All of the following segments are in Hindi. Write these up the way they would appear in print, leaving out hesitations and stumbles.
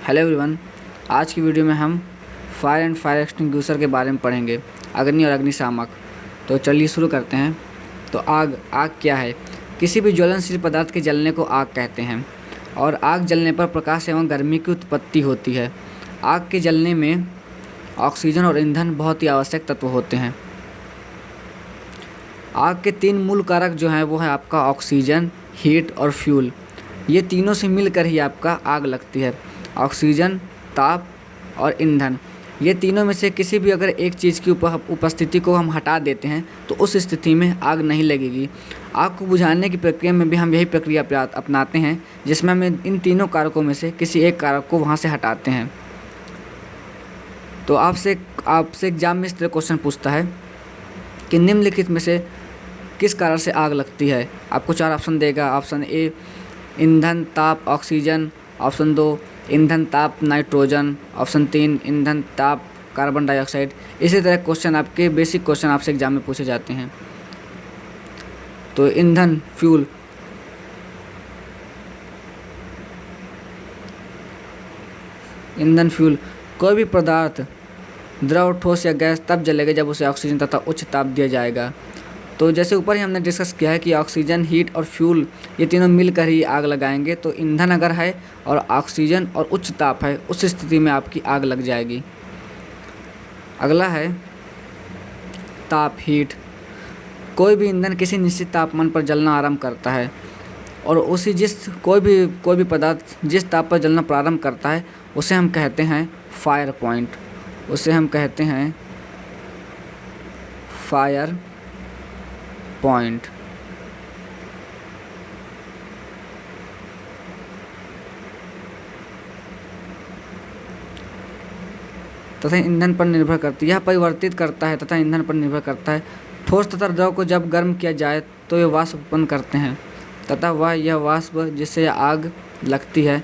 Hello everyone. आज की वीडियो में हम फायर एंड फायर एक्सटिंग्विशर के बारे में पढ़ेंगे, अग्नि और अग्निशामक। तो चलिए शुरू करते हैं। तो आग क्या है? किसी भी ज्वलनशील पदार्थ के जलने को आग कहते हैं और आग जलने पर प्रकाश एवं गर्मी की उत्पत्ति होती है। आग के जलने में ऑक्सीजन और ईंधन बहुत ही आवश्यक तत्व होते हैं। आग के तीन मूल कारक जो हैं वो है आपका ऑक्सीजन, हीट और फ्यूल। ये तीनों से मिलकर ही आपका आग लगती है। ऑक्सीजन, ताप और ईंधन, ये तीनों में से किसी भी अगर एक चीज़ की उपस्थिति को हम हटा देते हैं तो उस स्थिति में आग नहीं लगेगी। आग को बुझाने की प्रक्रिया में भी हम यही प्रक्रिया अपनाते हैं, जिसमें हम इन तीनों कारकों में से किसी एक कारक को वहाँ से हटाते हैं। तो आपसे एग्जाम में इस तरह क्वेश्चन पूछता है कि निम्नलिखित में से किस कारण से आग लगती है। आपको चार ऑप्शन देगा। ऑप्शन ए ईंधन, ताप, ऑक्सीजन। ऑप्शन 2 ईंधन, ताप, नाइट्रोजन। ऑप्शन 3 ईंधन, ताप, कार्बन डाइऑक्साइड। इसी तरह क्वेश्चन आपके बेसिक क्वेश्चन आपसे एग्जाम में पूछे जाते हैं। तो ईंधन, फ्यूल, कोई भी पदार्थ द्रव, ठोस या गैस तब जलेगा जब उसे ऑक्सीजन तथा उच्च ताप दिया जाएगा। तो जैसे ऊपर ही हमने डिस्कस किया है कि ऑक्सीजन, हीट और फ्यूल ये तीनों मिलकर ही आग लगाएंगे। तो ईंधन अगर है और ऑक्सीजन और उच्च ताप है, उस स्थिति में आपकी आग लग जाएगी। अगला है ताप, हीट। कोई भी ईंधन किसी निश्चित तापमान पर जलना आरंभ करता है और कोई भी पदार्थ जिस ताप पर जलना प्रारंभ करता है उसे हम कहते हैं फायर पॉइंट। तथा ईंधन पर निर्भर करती है। यह परिवर्तित करता है तथा ईंधन पर निर्भर करता है। ठोस तथा द्रव को जब गर्म किया जाए तो ये वाष्प उत्पन्न करते हैं तथा यह वाष्प जिससे आग लगती है।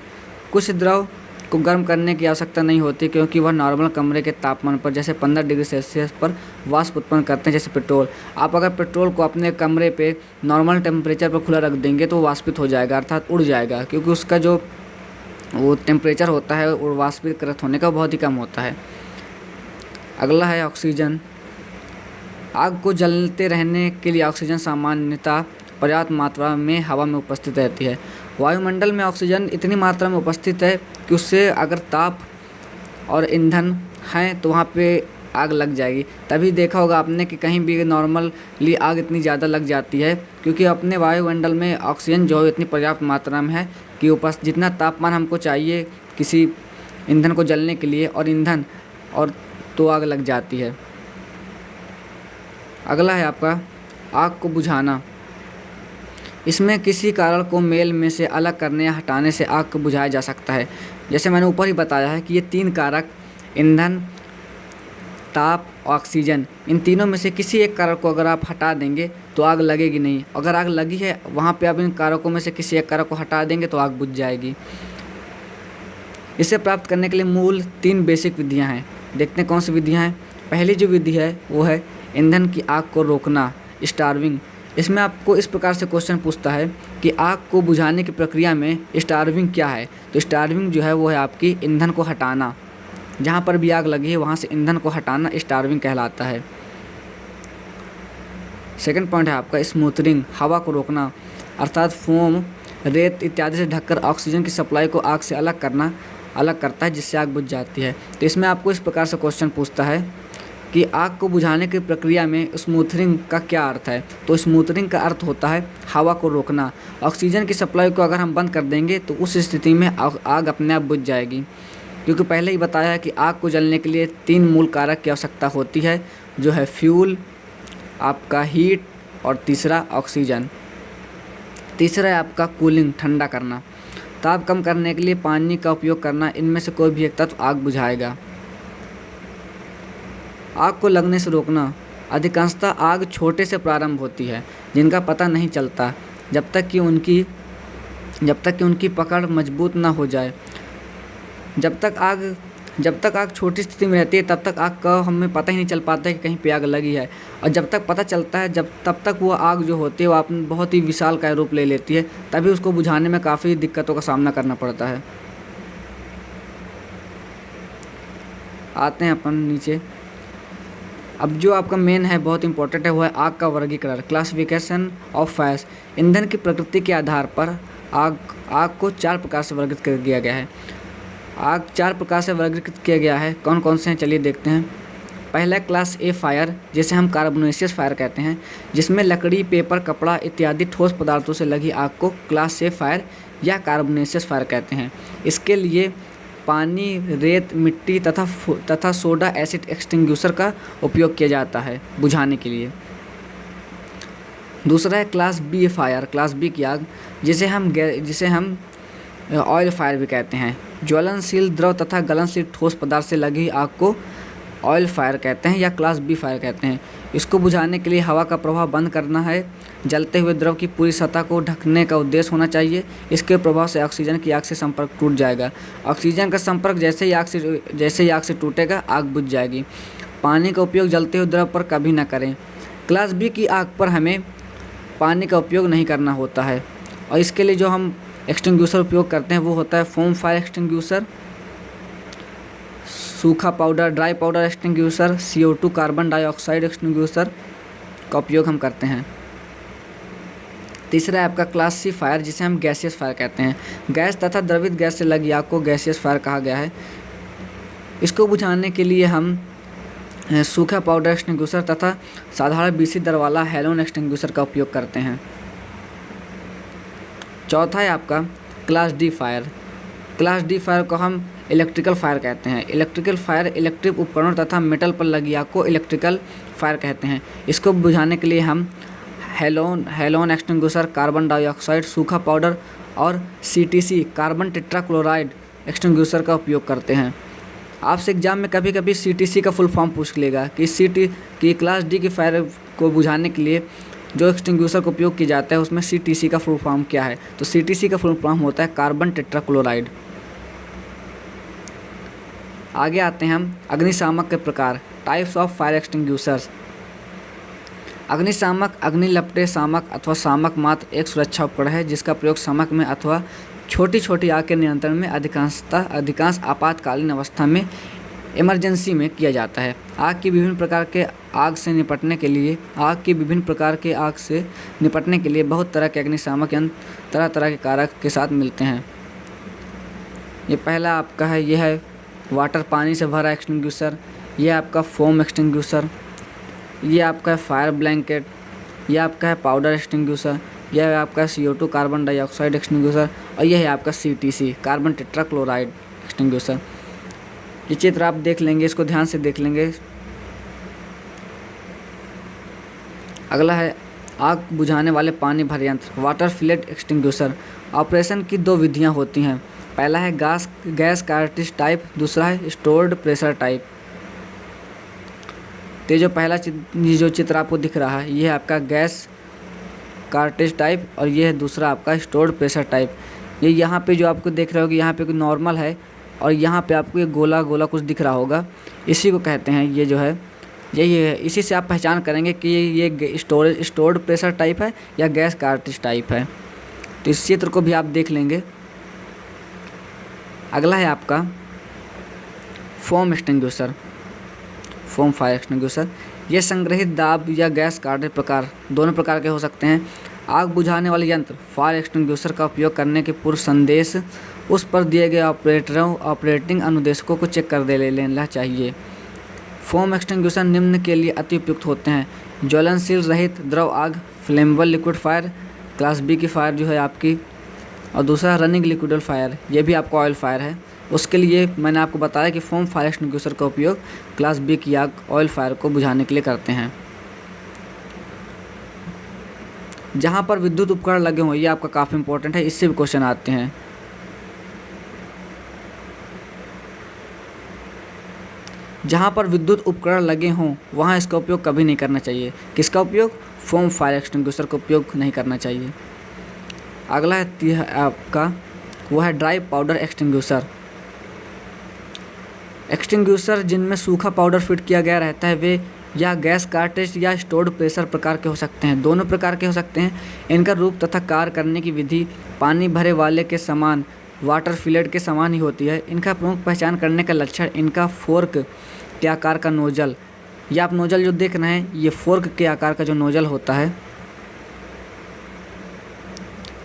कुछ द्रव को गर्म करने की आवश्यकता नहीं होती क्योंकि वह नॉर्मल कमरे के तापमान पर जैसे 15 डिग्री सेल्सियस पर वाष्प उत्पन्न करते हैं। जैसे पेट्रोल, आप अगर पेट्रोल को अपने कमरे पे नॉर्मल टेम्परेचर पर खुला रख देंगे तो वाष्पित हो जाएगा, अर्थात उड़ जाएगा, क्योंकि उसका जो वो टेम्परेचर होता है और वाष्पीकृत होने का बहुत ही कम होता है। अगला है ऑक्सीजन। आग को जलते रहने के लिए ऑक्सीजन सामान्यतः पर्याप्त मात्रा में हवा में उपस्थित रहती है। वायुमंडल में ऑक्सीजन इतनी मात्रा में उपस्थित है कि उससे अगर ताप और ईंधन हैं तो वहाँ पे आग लग जाएगी। तभी देखा होगा आपने कि कहीं भी नॉर्मली आग इतनी ज़्यादा लग जाती है क्योंकि अपने वायुमंडल में ऑक्सीजन जो है इतनी पर्याप्त मात्रा में है कि जितना तापमान हमको चाहिए किसी ईंधन को जलने के लिए और तो आग लग जाती है। अगला है आपका आग को बुझाना। इसमें किसी कारण को मेल में से अलग करने या हटाने से आग को बुझाया जा सकता है। जैसे मैंने ऊपर ही बताया है कि ये तीन कारक ईंधन, ताप, ऑक्सीजन, इन तीनों में से किसी एक कारक को अगर आप हटा देंगे तो आग लगेगी नहीं। अगर आग लगी है वहाँ पे आप इन कारकों में से किसी एक कारक को हटा देंगे तो आग बुझ जाएगी। इसे प्राप्त करने के लिए मूल 3 बेसिक विधियाँ हैं। देखते हैं कौन सी विधियाँ हैं। पहली जो विधि है वो है ईंधन की आग को रोकना, स्टार्विंग। इसमें आपको इस प्रकार से क्वेश्चन पूछता है कि आग को बुझाने की प्रक्रिया में स्टार्विंग क्या है। तो स्टार्विंग जो है वो है आपकी ईंधन को हटाना। जहाँ पर भी आग लगी है वहाँ से ईंधन को हटाना स्टार्विंग कहलाता है। सेकंड पॉइंट है आपका स्मूथरिंग, हवा को रोकना, अर्थात फोम, रेत इत्यादि से ढककर ऑक्सीजन की सप्लाई को आग से अलग करता है, जिससे आग बुझ जाती है। तो इसमें आपको इस प्रकार से क्वेश्चन पूछता है कि आग को बुझाने की प्रक्रिया में स्मूथरिंग का क्या अर्थ है। तो स्मूथरिंग का अर्थ होता है हवा को रोकना। ऑक्सीजन की सप्लाई को अगर हम बंद कर देंगे तो उस स्थिति में आग अपने आप बुझ जाएगी, क्योंकि पहले ही बताया है कि आग को जलने के लिए 3 मूल कारक की आवश्यकता होती है, जो है फ्यूल, आपका हीट और तीसरा ऑक्सीजन। तीसरा है आपका कूलिंग, ठंडा करना। ताप कम करने के लिए पानी का उपयोग करना। इनमें से कोई भी एक तत्व आग बुझाएगा। आग को लगने से रोकना। अधिकांशतः आग छोटे से प्रारंभ होती है जिनका पता नहीं चलता जब तक कि उनकी पकड़ मजबूत ना हो जाए। जब तक आग छोटी स्थिति में रहती है तब तक आग का हमें पता ही नहीं चल पाता है कि कहीं पे आग लगी है, और जब तक पता चलता है तब तक वो आग जो होती है वो अपनी बहुत ही विशालकाय रूप ले लेती है। तभी उसको बुझाने में काफ़ी दिक्कतों का सामना करना पड़ता है। आते हैं अपन नीचे। अब जो आपका मेन है, बहुत इंपॉर्टेंट है, वो है आग का वर्गीकरण, क्लासिफिकेशन ऑफ फायर्स। ईंधन की प्रकृति के आधार पर आग को 4 प्रकार से वर्गीकृत किया गया है। आग 4 प्रकार से वर्गीकृत किया गया है। कौन कौन से हैं, चलिए देखते हैं। पहला क्लास ए फायर, जिसे हम कार्बोनेशियस फायर कहते हैं, जिसमें लकड़ी, पेपर, कपड़ा इत्यादि ठोस पदार्थों से लगी आग को क्लास ए फायर या कार्बोनेशियस फायर कहते हैं। इसके लिए पानी, रेत, मिट्टी तथा सोडा एसिड एक्सटिंग्विशर का उपयोग किया जाता है बुझाने के लिए। दूसरा है class B fire, class B की आग, जिसे हम ऑयल फायर भी कहते हैं। ज्वलनशील द्रव तथा गलनशील ठोस पदार्थ से लगी आग को ऑयल फायर कहते हैं या क्लास बी फायर कहते हैं। इसको बुझाने के लिए हवा का प्रवाह बंद करना है। जलते हुए द्रव की पूरी सतह को ढकने का उद्देश्य होना चाहिए। इसके प्रभाव से ऑक्सीजन की आग से संपर्क टूट जाएगा। ऑक्सीजन का संपर्क जैसे ही आग से टूटेगा, आग बुझ जाएगी। पानी का उपयोग जलते हुए द्रव पर कभी न करें। क्लास बी की आग पर हमें पानी का उपयोग नहीं करना होता है, और इसके लिए जो हम एक्सटिंग्विशर उपयोग करते हैं वो होता है फोम फायर एक्सटिंग्विशर, सूखा powder, dry powder extinguisher, CO2 carbon dioxide extinguisher का उपयोग हम करते हैं। तीसरा है आपका क्लास सी फायर, जिसे हम गैसियस फायर कहते हैं। गैस तथा द्रवित गैस से लगी आग को गैसियस फायर कहा गया है। इसको बुझाने के लिए हम सूखा पाउडर एक्सटिंग्विशर तथा साधारण BC दर वाला हेलोन एक्सटिंग्विशर का उपयोग करते हैं। चौथा है आपका class D fire. Class D fire को हम इलेक्ट्रिकल फायर कहते हैं। इलेक्ट्रिकल फायर इलेक्ट्रिक उपकरणों तथा मेटल पर लगी आग को इलेक्ट्रिकल फायर कहते हैं। इसको बुझाने के लिए हम हेलोन एक्सटिंग्विशर, कार्बन डाइऑक्साइड, सूखा पाउडर और CTC कार्बन टेट्राक्लोराइड एक्सटिंग्विशर का उपयोग करते हैं। आपसे एग्जाम में कभी कभी CTC का फुल फॉर्म पूछ लेगा कि क्लास डी की फायर को बुझाने के लिए जो एक्सटिंग्विशर का उपयोग किया जाता है उसमें CTC का फुल फॉर्म क्या है। तो CTC का फुल फॉर्म होता है कार्बन टेट्राक्लोराइड। आगे आते हैं हम अग्निशामक के प्रकार, टाइप्स ऑफ फायर एक्सटिंग्विशर्स। अग्निशामक अग्निलपटे शामक अथवा शामक मात्र एक सुरक्षा उपकरण है जिसका प्रयोग शामक में अथवा छोटी छोटी आग के नियंत्रण में अधिकांश आपातकालीन अवस्था में इमरजेंसी में किया जाता है। आग की विभिन्न प्रकार के आग से निपटने के लिए बहुत तरह के अग्निशामक यंत्र तरह तरह के कारक के साथ मिलते हैं। ये पहला आपका है, यह है वाटर, पानी से भरा एक्सटिंग्विशर। ये आपका फोम एक्सटिंग्विशर। ये आपका है फायर ब्लैंकेट। ये आपका है पाउडर एक्सटिंग्विशर। यह है आपका CO2 कार्बन डाइऑक्साइड एक्सटिंग्विशर। और यह है आपका CTC कार्बन टेट्राक्लोराइड एक्सटिंग्विशर। ये चित्र आप देख लेंगे, इसको ध्यान से देख लेंगे। अगला है आग बुझाने वाले पानी भरे यंत्र, वाटर फिलेट एक्सटिंग्विशर। ऑपरेशन की 2 विधियां होती हैं। पहला है गैस कार्ट्रिज टाइप, दूसरा है स्टोर्ड प्रेशर टाइप। तो जो पहला जो चित्र आपको दिख रहा है ये है आपका गैस कार्ट्रिज टाइप और ये है दूसरा आपका स्टोर्ड प्रेशर टाइप। ये यहाँ पे जो आपको देख रहे होगे यहाँ पे कोई नॉर्मल है और यहाँ पे आपको ये गोला गोला कुछ दिख रहा होगा, इसी को कहते हैं, ये जो है यही है। इसी से आप पहचान करेंगे कि ये स्टोर्ड प्रेशर टाइप है या गैस कार्ट्रिज टाइप है। तो इस चित्र को भी आप देख लेंगे। अगला है आपका foam extinguisher, foam fire extinguisher. ये संग्रहित दाब या गैस कार्ट्रिज प्रकार दोनों प्रकार के हो सकते हैं। आग बुझाने वाले यंत्र फायर एक्सटिंग्विशर का उपयोग करने के पूर्व संदेश उस पर दिए गए ऑपरेटिंग अनुदेशकों को चेक कर लेना चाहिए। फोम एक्सटिंग्विशर निम्न के लिए अति उपयुक्त होते हैं: ज्वलनशील रहित द्रव आग, flammable liquid fire, class B की फायर जो है आपकी, और दूसरा रनिंग लिक्विड फायर, ये भी आपका ऑयल फायर है। उसके लिए मैंने आपको बताया कि फोम फायर एक्सटिंग्विशर का उपयोग क्लास बी की आग ऑयल फायर को बुझाने के लिए करते हैं। जहाँ पर विद्युत उपकरण लगे हों, ये आपका काफ़ी इंपॉर्टेंट है, इससे भी क्वेश्चन आते हैं। जहाँ पर विद्युत उपकरण लगे हों वहाँ इसका उपयोग कभी नहीं करना चाहिए। किसका उपयोग? फोम फायर एक्सटिंग्विशर का उपयोग नहीं करना चाहिए। अगला है आपका वो है ड्राई पाउडर एक्सटिंग्विशर। एक्सटिंग्विशर जिनमें सूखा पाउडर फिट किया गया रहता है वे या गैस कार्ट्रिज या स्टोर्ड प्रेशर प्रकार के हो सकते हैं। दोनों प्रकार के हो सकते हैं। इनका रूप तथा कार्य करने की विधि पानी भरे वाले के समान वाटर फिलेट के समान ही होती है। इनका प्रमुख पहचान करने का लक्षण इनका फोर्क के आकार का नोजल, ये आप नोजल जो देख रहे हैं ये फोर्क के आकार का जो नोजल होता है,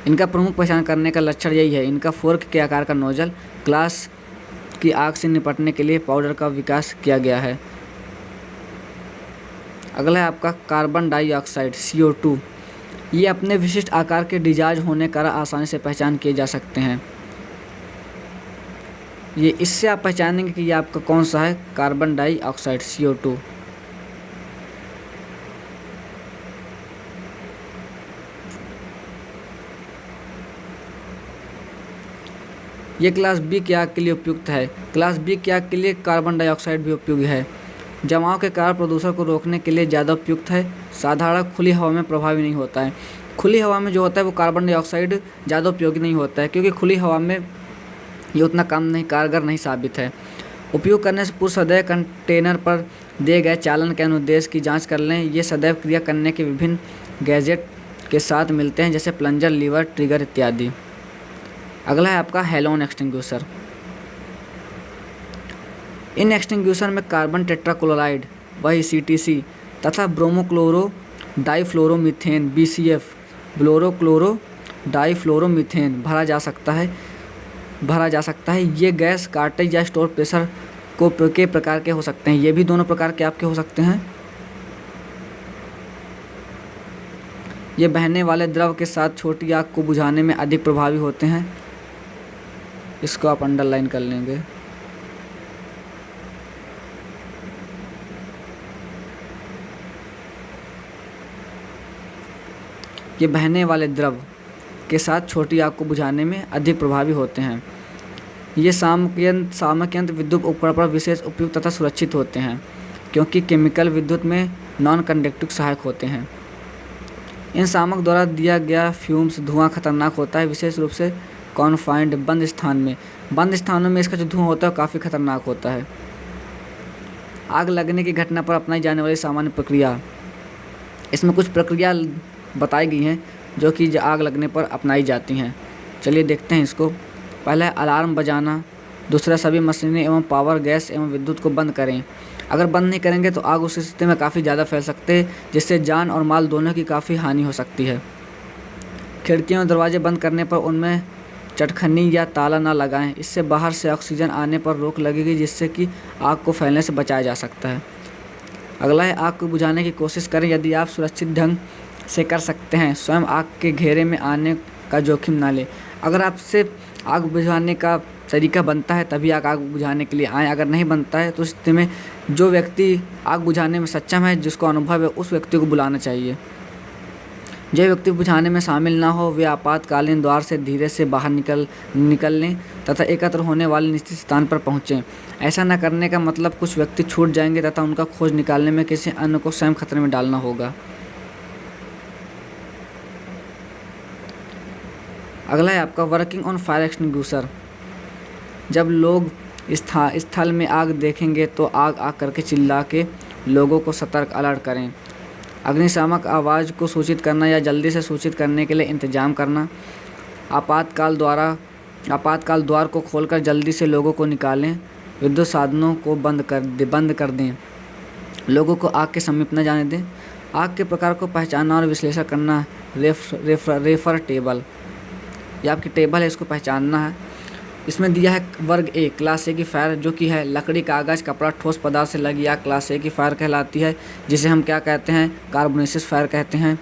इनका प्रमुख पहचान करने का लक्षण यही है, इनका फोर्क के आकार का नोजल। ग्लास की आग से निपटने के लिए पाउडर का विकास किया गया है। अगला है आपका कार्बन डाइऑक्साइड CO2। ये अपने विशिष्ट आकार के डिस्चार्ज होने का आसानी से पहचान किए जा सकते हैं। ये इससे आप पहचानेंगे कि ये आपका कौन सा है, कार्बन डाइऑक्साइड CO2। ये क्लास बी की आग के लिए उपयुक्त है। क्लास बी की आग के लिए कार्बन डाइऑक्साइड भी उपयोगी है। जमाव के कारण प्रदूषण को रोकने के लिए ज़्यादा उपयुक्त है। साधारण खुली हवा में प्रभावी नहीं होता है। खुली हवा में जो होता है वो कार्बन डाइऑक्साइड ज़्यादा उपयोगी नहीं होता है, क्योंकि खुली हवा में ये उतना काम नहीं, कारगर नहीं साबित है। उपयोग करने से पूर्व सदैव कंटेनर पर दिए गए चालन के अनुदेश की जाँच कर लें। ये सदैव क्रिया करने के विभिन्न गैजेट के साथ मिलते हैं, जैसे प्लंजर, लीवर, ट्रिगर इत्यादि। अगला है आपका हैलोन एक्सटिंग्विशर। इन एक्सटिंग्विशर में कार्बन टेट्राक्लोराइड वही CTC तथा ब्रोमोक्लोरो डाइफ्लोरोमीथेन BCF, ब्लोरोक्लोरो डाइफ्लोरोमीथेन भरा जा सकता है। ये गैस कार्टेज या स्टोर प्रेशर के प्रकार के हो सकते हैं। ये भी दोनों प्रकार के आपके हो सकते हैं। ये बहने वाले द्रव के साथ छोटी आग को बुझाने में अधिक प्रभावी होते हैं। इसको आप अंडरलाइन कर लेंगे। ये बहने वाले द्रव के साथ छोटी आग को बुझाने में अधिक प्रभावी होते हैं। ये सामक यंत्र विद्युत उपकरण पर विशेष उपयुक्त तथा सुरक्षित होते हैं, क्योंकि केमिकल विद्युत में नॉन कंडक्टिव सहायक होते हैं। इन सामक द्वारा दिया गया फ्यूम्स धुआं खतरनाक होता है, विशेष रूप से कॉन्फाइंड बंद स्थानों में इसका जो धुआं होता है काफ़ी खतरनाक होता है। आग लगने की घटना पर अपनाई जाने वाली सामान्य प्रक्रिया, इसमें कुछ प्रक्रिया बताई गई हैं जो कि आग लगने पर अपनाई जाती हैं। चलिए देखते हैं इसको। पहला है अलार्म बजाना। दूसरा, सभी मशीनें एवं पावर, गैस एवं विद्युत को बंद करें। अगर बंद नहीं करेंगे तो आग उस स्थिति में काफ़ी ज़्यादा फैल सकते हैं, जिससे जान और माल दोनों की काफ़ी हानि हो सकती है। खिड़कियाँ और दरवाजे बंद करने पर उनमें चटखनी या ताला ना लगाएं। इससे बाहर से ऑक्सीजन आने पर रोक लगेगी, जिससे कि आग को फैलने से बचाया जा सकता है। अगला है आग को बुझाने की कोशिश करें। यदि आप सुरक्षित ढंग से कर सकते हैं, स्वयं आग के घेरे में आने का जोखिम ना लें। अगर आपसे आग बुझाने का तरीका बनता है तभी आग बुझाने के लिए आएँ। अगर नहीं बनता है तो उस स्थिति में जो व्यक्ति आग बुझाने में सक्षम है, जिसको अनुभव है, उस व्यक्ति को बुलाना चाहिए। जो व्यक्ति बुझाने में शामिल ना हो वे आपातकालीन द्वार से धीरे से बाहर निकलने तथा एकत्र होने वाले निश्चित स्थान पर पहुँचें। ऐसा न करने का मतलब कुछ व्यक्ति छूट जाएंगे तथा उनका खोज निकालने में किसी अन्य को स्वयं खतरे में डालना होगा। अगला है आपका वर्किंग ऑन फायर एक्सटिंग्विशर। जब लोग स्थल में आग देखेंगे तो आग करके चिल्ला के लोगों को सतर्क अलर्ट करें। अग्निशामक आवाज़ को सूचित करना या जल्दी से सूचित करने के लिए इंतजाम करना। आपातकाल द्वार को खोलकर जल्दी से लोगों को निकालें। विद्युत साधनों को बंद कर दें। लोगों को आग के समीप न जाने दें। आग के प्रकार को पहचानना और विश्लेषण करना। रेफर टेबल, ये आपकी टेबल है, इसको पहचानना है। इसमें दिया है वर्ग A क्लास A की फायर, जो कि है लकड़ी, कागज़, कपड़ा, ठोस पदार्थ से लगी आग क्लास A की फायर कहलाती है, जिसे हम क्या कहते हैं, कार्बोनेसिस फायर कहते हैं।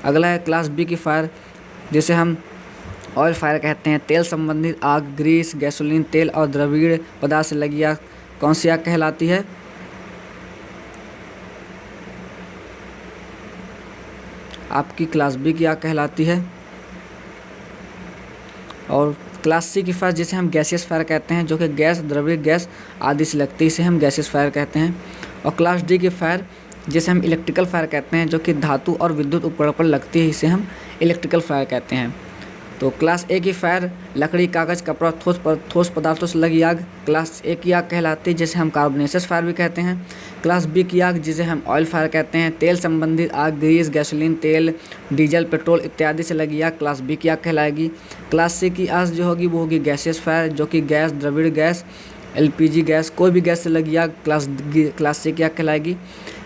अगला है क्लास B की फायर, जिसे हम ऑयल फायर कहते हैं। तेल संबंधित आग, ग्रीस, गैसोलीन, तेल और द्रवीय पदार्थ से लगी आग कौन सी आग कहलाती है? आपकी क्लास B की आग कहलाती है। और क्लास C की फायर जिसे हम गैसियस फायर कहते हैं, जो कि गैस, द्रवीय गैस आदि से लगती है, इसे हम गैसियस फायर कहते हैं। और क्लास D की फायर जिसे हम इलेक्ट्रिकल फायर कहते हैं, जो कि धातु और विद्युत उपकरण पर लगती है, इसे हम इलेक्ट्रिकल फायर कहते हैं। तो क्लास ए की फायर लकड़ी, कागज़, कपड़ा, ठोस पदार्थों से लगी आग क्लास ए की आग कहलाती है, जिसे हम कार्बोनेशियस फायर भी कहते हैं। क्लास बी की आग जिसे हम ऑयल फायर कहते हैं। तेल संबंधित आग, ग्रीस, गैसोलीन, तेल, डीजल, पेट्रोल इत्यादि से लगी आग क्लास बी की आग कहलाएगी। क्लास सी की आग जो होगी वो होगी गैसियस फायर, जो कि गैस, द्रविड़ गैस, एलपीजी गैस, कोई भी गैस से लगी आग क्लास सी की आग कहलाएगी।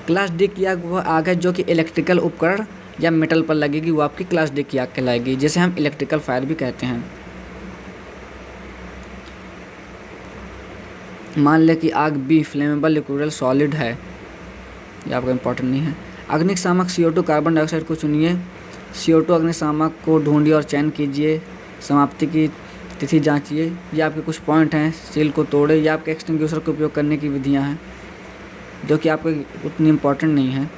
क्लास डी की आग वह आग है जो कि इलेक्ट्रिकल उपकरण या मेटल पर लगेगी, वो आपकी क्लास डी की आग कहलाएगी, जिसे हम इलेक्ट्रिकल फायर भी कहते हैं। मान लें कि आग बी फ्लेमेबल लिक्विड सॉलिड है, ये आपका इंपॉर्टेंट नहीं है। अग्निशामक CO2 कार्बन डाइऑक्साइड को चुनिए। CO2 अग्निशामक को ढूंढिए और चयन कीजिए। समाप्ति की तिथि जांचिए। ये आपके कुछ पॉइंट हैं। सील को तोड़े, ये आपके एक्सटिंग्विशर का उपयोग करने की विधियां हैं, जो कि आपको उतनी इम्पोर्टेंट नहीं है।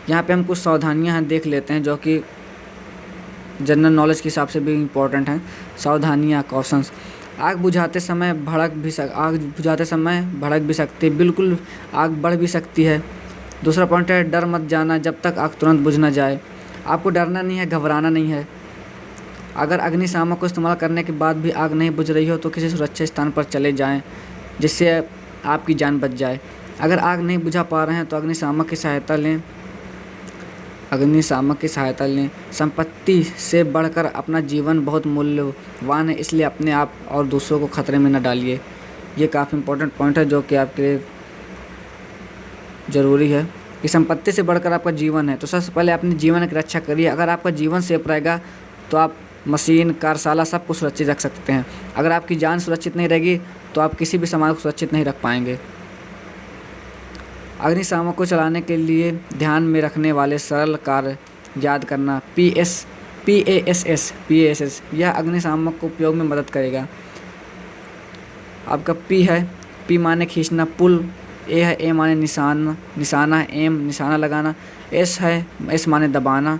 यहाँ पे हम कुछ सावधानियाँ हैं देख लेते हैं, जो कि जनरल नॉलेज के हिसाब से भी इम्पोर्टेंट हैं। सावधानियाँ, कॉशंस। आग बुझाते समय भड़क भी सकती है, बिल्कुल आग बढ़ भी सकती है। दूसरा पॉइंट है डर मत जाना जब तक आग तुरंत बुझ ना जाए। आपको डरना नहीं है, घबराना नहीं है। अगर अग्निशामक को इस्तेमाल करने के बाद भी आग नहीं बुझ रही हो तो किसी सुरक्षित स्थान पर चले जाएं, जिससे आपकी जान बच जाए। अगर आग नहीं बुझा पा रहे हैं तो अग्निशामक की सहायता लें। संपत्ति से बढ़कर अपना जीवन बहुत मूल्यवान है, इसलिए अपने आप और दूसरों को खतरे में न डालिए। ये काफ़ी इंपॉर्टेंट पॉइंट है, जो कि आपके लिए ज़रूरी है कि संपत्ति से बढ़कर आपका जीवन है, तो सबसे पहले अपने जीवन की रक्षा करिए। अगर आपका जीवन सेफ रहेगा तो आप मशीन, कार्यशाला सब कुछ सुरक्षित रख सकते हैं। अगर आपकी जान सुरक्षित नहीं रहेगी तो आप किसी भी सामान को सुरक्षित नहीं रख पाएंगे। अग्निशामक को चलाने के लिए ध्यान में रखने वाले सरल कार्य याद करना। PASS यह अग्निशामक को उपयोग में मदद करेगा। आपका P है, P माने खींचना, पुल। A है, A माने निशाना है, एम निशाना लगाना। S माने दबाना,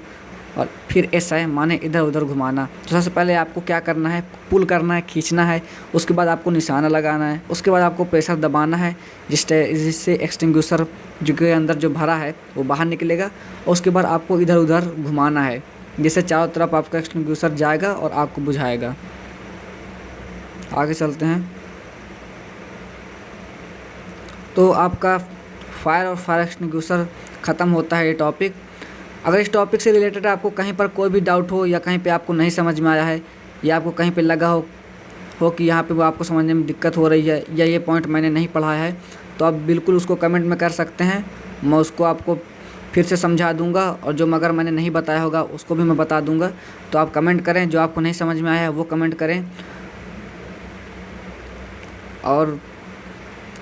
और फिर S है माने इधर उधर घुमाना। तो सबसे पहले आपको क्या करना है, पुल करना है, खींचना है। उसके बाद आपको निशाना लगाना है। उसके बाद आपको प्रेशर दबाना है, जिससे एक्सटिंग्विशर जो के अंदर जो भरा है वो बाहर निकलेगा। और उसके बाद आपको इधर उधर घुमाना है, जिससे चारों तरफ आपका एक्सटिंग्विशर जाएगा और आग को बुझाएगा। आगे चलते हैं। तो आपका फायर और फायर एक्सटिंग्विशर ख़त्म होता है ये टॉपिक। अगर इस टॉपिक से रिलेटेड आपको कहीं पर कोई भी डाउट हो, या कहीं पे आपको नहीं समझ में आया है, या आपको कहीं पे लगा हो कि यहाँ पे वो आपको समझने में दिक्कत हो रही है, या ये पॉइंट मैंने नहीं पढ़ा है, तो आप बिल्कुल उसको कमेंट में कर सकते हैं। मैं उसको आपको फिर से समझा दूंगा, और जो अगर मैंने नहीं बताया होगा उसको भी मैं बता दूंगा। तो आप कमेंट करें, जो आपको नहीं समझ में आया है वो कमेंट करें। और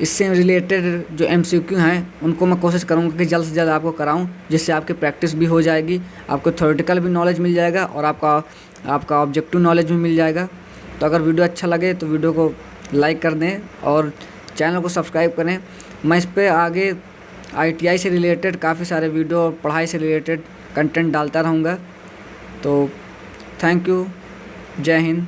इससे रिलेटेड जो MCQ हैं उनको मैं कोशिश करूँगा कि जल्द से जल्द आपको कराऊँ, जिससे आपकी प्रैक्टिस भी हो जाएगी, आपको थ्योरेटिकल भी नॉलेज मिल जाएगा, और आपका ऑब्जेक्टिव नॉलेज भी मिल जाएगा। तो अगर वीडियो अच्छा लगे तो वीडियो को लाइक कर दें और चैनल को सब्सक्राइब करें। मैं इस पर आगे ITI से रिलेटेड काफ़ी सारे वीडियो और पढ़ाई से रिलेटेड कंटेंट डालता रहूँगा। तो थैंक यू, जय हिंद।